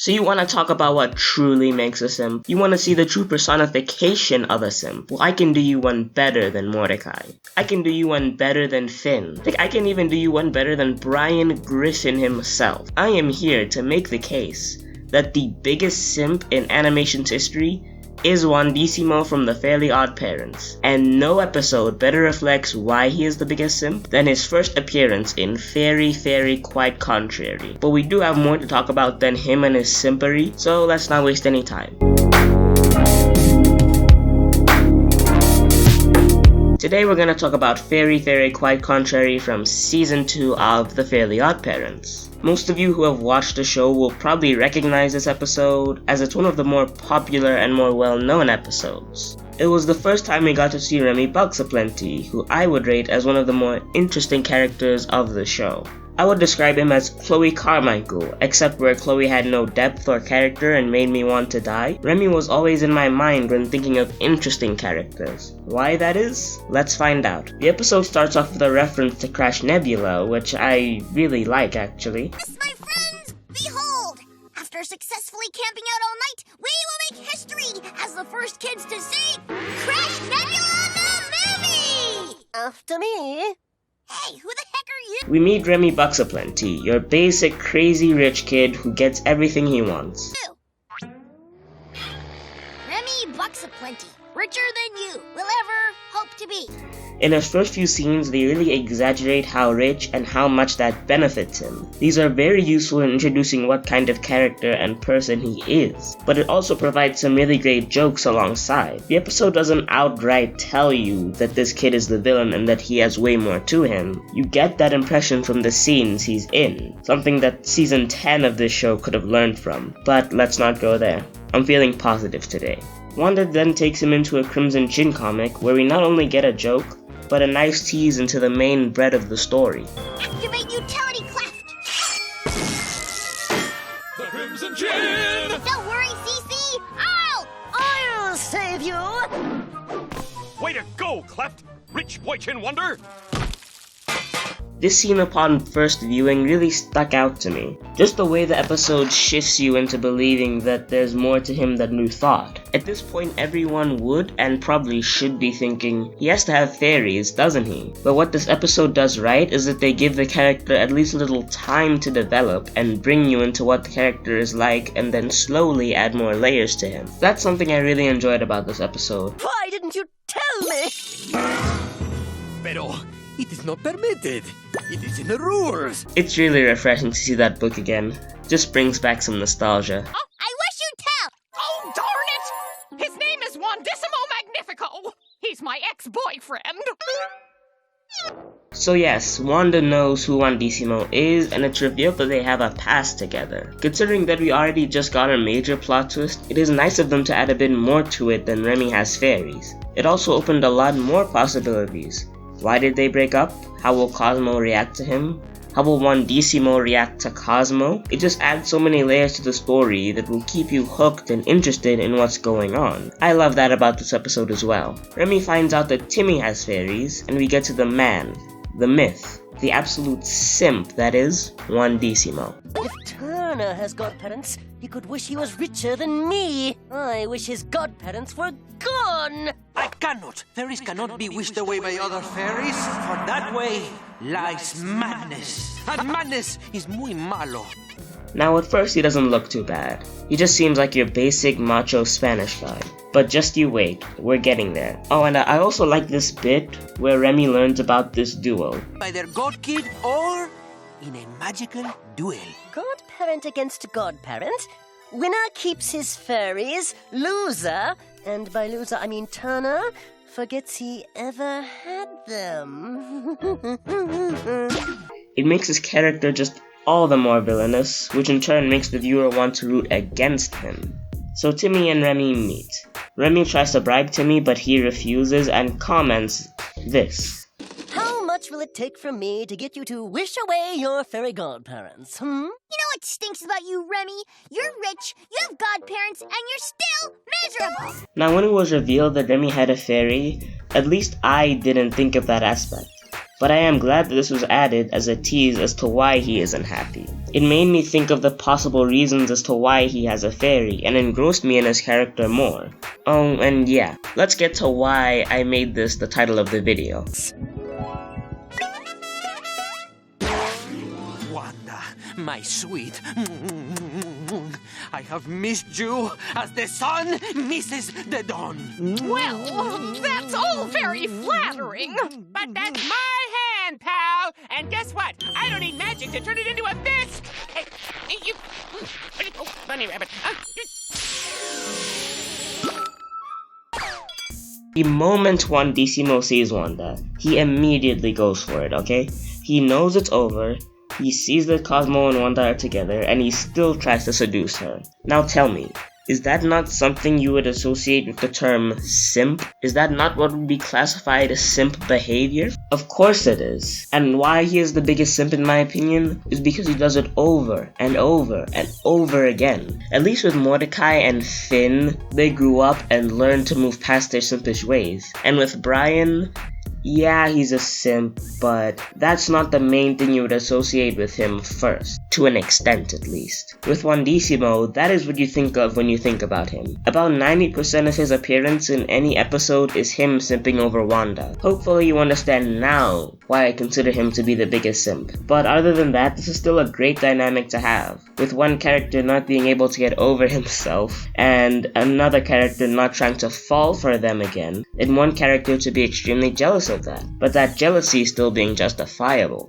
So you want to talk about what truly makes a simp? You want to see the true personification of a simp? Well, I can do you one better than Mordecai. I can do you one better than Finn. I can even do you one better than Brian Griffin himself. I am here to make the case that the biggest simp in animation's history is Wandissimo from The Fairly Odd Parents, and no episode better reflects why he is the biggest simp than his first appearance in Fairy Quite Contrary. But we do have more to talk about than him and his simpery, so let's not waste any time. Today we're going to talk about Fairy Quite Contrary from Season 2 of The Fairly Odd Parents. Most of you who have watched the show will probably recognize this episode, as it's one of the more popular and more well-known episodes. It was the first time we got to see Remy Buxaplenty, who I would rate as one of the more interesting characters of the show. I would describe him as Chloe Carmichael, except where Chloe had no depth or character and made me want to die. Remy was always in my mind when thinking of interesting characters. Why that is? Let's find out. The episode starts off with a reference to Crash Nebula, which I really like actually. Yes, my friends, behold! After successfully camping out all night, we will make history as the first kids to see Crash Nebula the movie! After me. Hey, who the heck are you? We meet Remy Buxaplenty, your basic crazy rich kid who gets everything he wants. Remy Buxaplenty, richer than you will ever hope to be. In his first few scenes, they really exaggerate how rich and how much that benefits him. These are very useful in introducing what kind of character and person he is, but it also provides some really great jokes alongside. The episode doesn't outright tell you that this kid is the villain and that he has way more to him. You get that impression from the scenes he's in, something that season 10 of this show could have learned from, but let's not go there. I'm feeling positive today. Wanda then takes him into a Crimson Chin comic where we not only get a joke, but a nice tease into the main bread of the story. Activate utility cleft! The Crimson Chin! Don't worry, CC! I'll save you! Way to go, Cleft! Rich boy Chin Wonder! This scene upon first viewing really stuck out to me. Just the way the episode shifts you into believing that there's more to him than you thought. At this point everyone would and probably should be thinking, he has to have fairies, doesn't he? But what this episode does right is that they give the character at least a little time to develop and bring you into what the character is like and then slowly add more layers to him. That's something I really enjoyed about this episode. Why didn't you tell me? Pero it is not permitted. It is in the rules. It's really refreshing to see that book again. Just brings back some nostalgia. Oh, I wish you'd tell! Oh, darn it! His name is Wandissimo Magnifico. He's my ex-boyfriend. So yes, Wanda knows who Wandissimo is, and it's revealed that they have a past together. Considering that we already just got a major plot twist, it is nice of them to add a bit more to it than Remy has fairies. It also opened a lot more possibilities. Why did they break up? How will Cosmo react to him? How will Wandissimo react to Cosmo? It just adds so many layers to the story that will keep you hooked and interested in what's going on. I love that about this episode as well. Remy finds out that Timmy has fairies, and we get to the man, the myth, the absolute simp that is Juandissimo. If Turner has godparents, he could wish he was richer than me. I wish his godparents were gone. I cannot. Fairies cannot be wished away by other fairies, for that way lies madness. And madness is muy malo. Now at first he doesn't look too bad. He just seems like your basic macho Spanish guy. But just you wait, we're getting there. Oh, and I also like this bit where Remy learns about this duel. Either God Kid or in a magical duel. Godparent against godparent. Winner keeps his fairies. Loser, and by loser I mean Turner, forgets he ever had them. It makes his character just all the more villainous, which in turn makes the viewer want to root against him. So Timmy and Remy meet. Remy tries to bribe Timmy, but he refuses and comments this. How much will it take from me to get you to wish away your fairy godparents, You know what stinks about you, Remy? You're rich, you have godparents, and you're still miserable! Now when it was revealed that Remy had a fairy, at least I didn't think of that aspect. but I am glad that this was added as a tease as to why he isn't happy. It made me think of the possible reasons as to why he has a fairy, and engrossed me in his character more. Oh, and yeah, let's get to why I made this the title of the video. Wanda, my sweet. I have missed you as the sun misses the dawn. Well, that's all very flattering. But that's my hand, pal. And guess what? I don't need magic to turn it into a fist. Hey, you... Oh, bunny rabbit. The moment Wandissimo sees Wanda, he immediately goes for it, okay? He knows it's over. He sees that Cosmo and Wanda are together, and he still tries to seduce her. Now tell me, is that not something you would associate with the term simp? Is that not what would be classified as simp behavior? Of course it is. And why he is the biggest simp in my opinion is because he does it over and over and over again. At least with Mordecai and Finn, they grew up and learned to move past their simpish ways. And with Brian, yeah, he's a simp, but that's not the main thing you would associate with him first, to an extent at least. With Wandissimo, that is what you think of when you think about him. About 90% of his appearance in any episode is him simping over Wanda. Hopefully you understand now why I consider him to be the biggest simp. But other than that, this is still a great dynamic to have, with one character not being able to get over himself, and another character not trying to fall for them again, and one character to be extremely jealous of that, but that jealousy still being justifiable.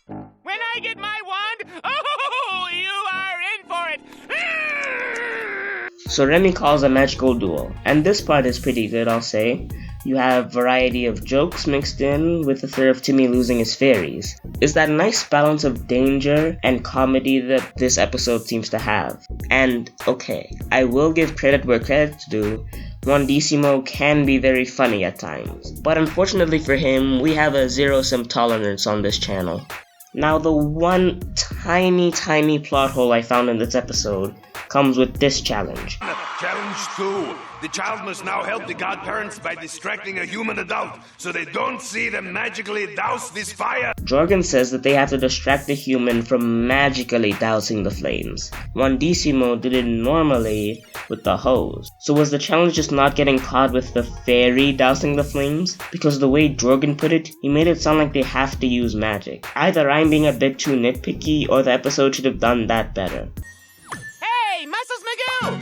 When I get my wand, oh, you are in for it. So Remy calls a magical duel, and this part is pretty good, I'll say. You have variety of jokes mixed in with the fear of Timmy losing his fairies. It's that nice balance of danger and comedy that this episode seems to have. And okay, I will give credit where credit's due. Wandissimo can be very funny at times, but unfortunately for him, we have a zero simp tolerance on this channel. Now the one tiny plot hole I found in this episode comes with this challenge. Challenge 2. The child must now help the godparents by distracting a human adult so they don't see them magically douse this fire. Jorgen says that they have to distract the human from magically dousing the flames. Wandissimo did it normally with the hose. So was the challenge just not getting caught with the fairy dousing the flames? Because the way Jorgen put it, he made it sound like they have to use magic. Either I'm being a bit too nitpicky or the episode should have done that better. Hey, Muscles Magoo!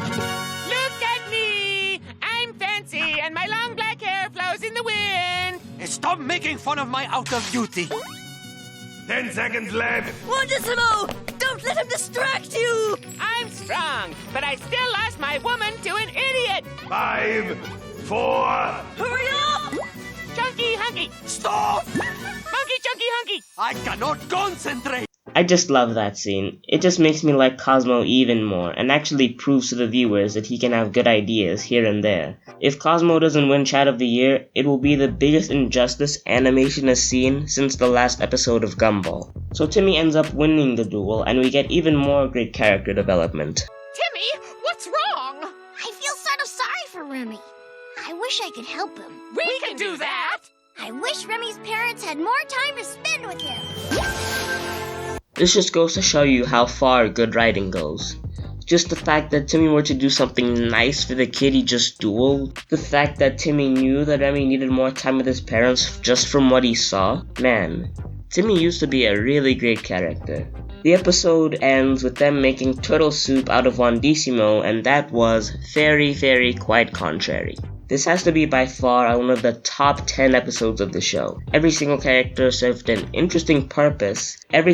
Look at me! I'm fancy, and my long black hair flows in the wind. Stop making fun of my out of duty. 10 seconds left. Wandissimo! Don't let him distract you! I'm strong, but I still lost my woman to an idiot. 5, 4. Hurry up! Chunky hunky. Stop! Monkey chunky hunky. I cannot concentrate. I just love that scene. It just makes me like Cosmo even more, and actually proves to the viewers that he can have good ideas here and there. If Cosmo doesn't win Chat of the Year, it will be the biggest injustice animation has seen since the last episode of Gumball. So Timmy ends up winning the duel, and we get even more great character development. Timmy, what's wrong? I feel sort of sorry for Remy. I wish I could help him. We can do that. I wish Remy's parents had more time to spend with him. This just goes to show you how far good writing goes. Just the fact that Timmy were to do something nice for the kid he just dueled, the fact that Timmy knew that Remy needed more time with his parents just from what he saw, man, Timmy used to be a really great character. The episode ends with them making turtle soup out of Wandissimo, and that was very quite contrary. This has to be by far one of the top 10 episodes of the show. Every single character served an interesting purpose. and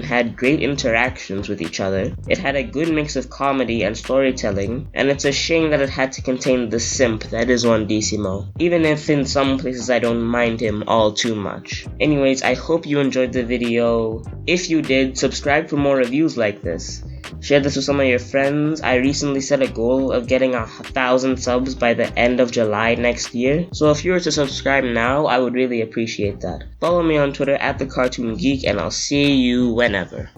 had great interactions with each other. It had a good mix of comedy and storytelling, and it's a shame that it had to contain the simp that is Wandissimo, even if in some places I don't mind him all too much. Anyways, I hope you enjoyed the video. If you did, subscribe for more reviews like this. Share this with some of your friends. I recently set a goal of getting 1,000 subs by the end of July next year, so if you were to subscribe now, I would really appreciate that. Follow me on Twitter @TheCartoonGeek, and I'll see you whenever.